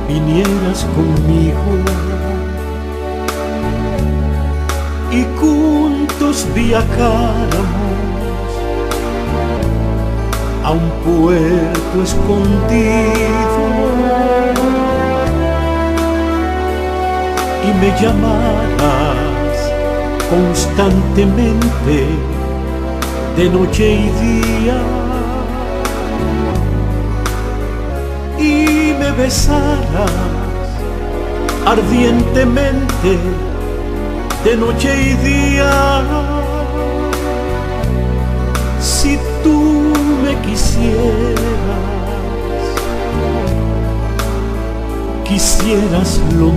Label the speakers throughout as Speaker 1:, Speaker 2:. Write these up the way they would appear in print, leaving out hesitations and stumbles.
Speaker 1: vinieras conmigo y juntos viajáramos a un puerto escondido y me llamaras constantemente de noche y día y me besaras ardientemente de noche y día. Si tú me quisieras lo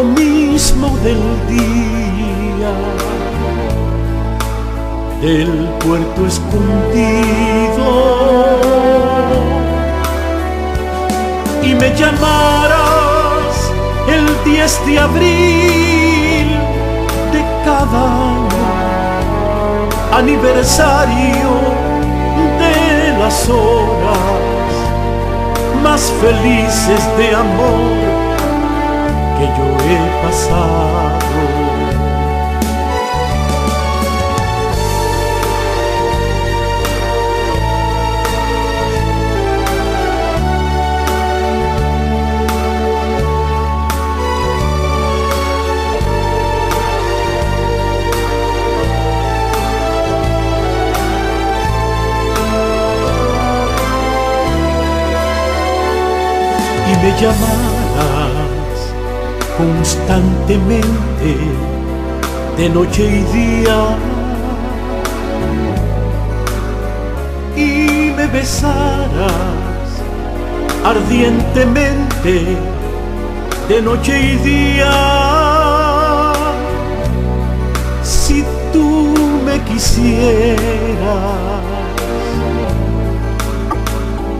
Speaker 1: mismo del día del puerto escondido y me llamaras el 10 de abril de cada año, aniversario de las horas más felices de amor que yo he pasado. Y me llamarás constantemente de noche y día y me besarás ardientemente de noche y día. Si tú me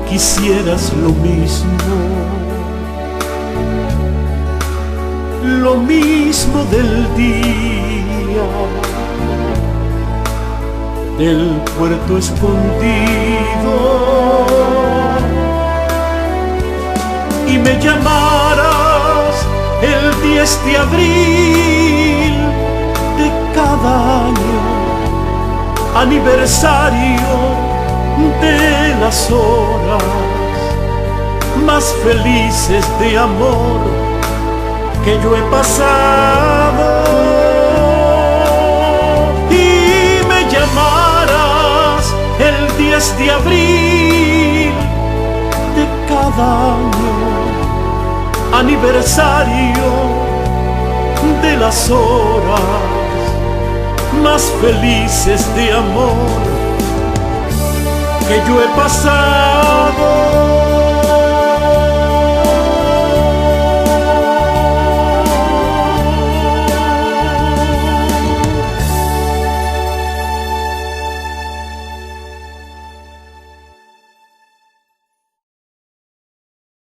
Speaker 1: quisieras lo mismo del día del puerto escondido y me llamaras el 10 de abril de cada año, aniversario de las horas más felices de amor que yo he pasado y me llamaras el 10 de abril de cada año, aniversario de las horas más felices de amor que yo he pasado.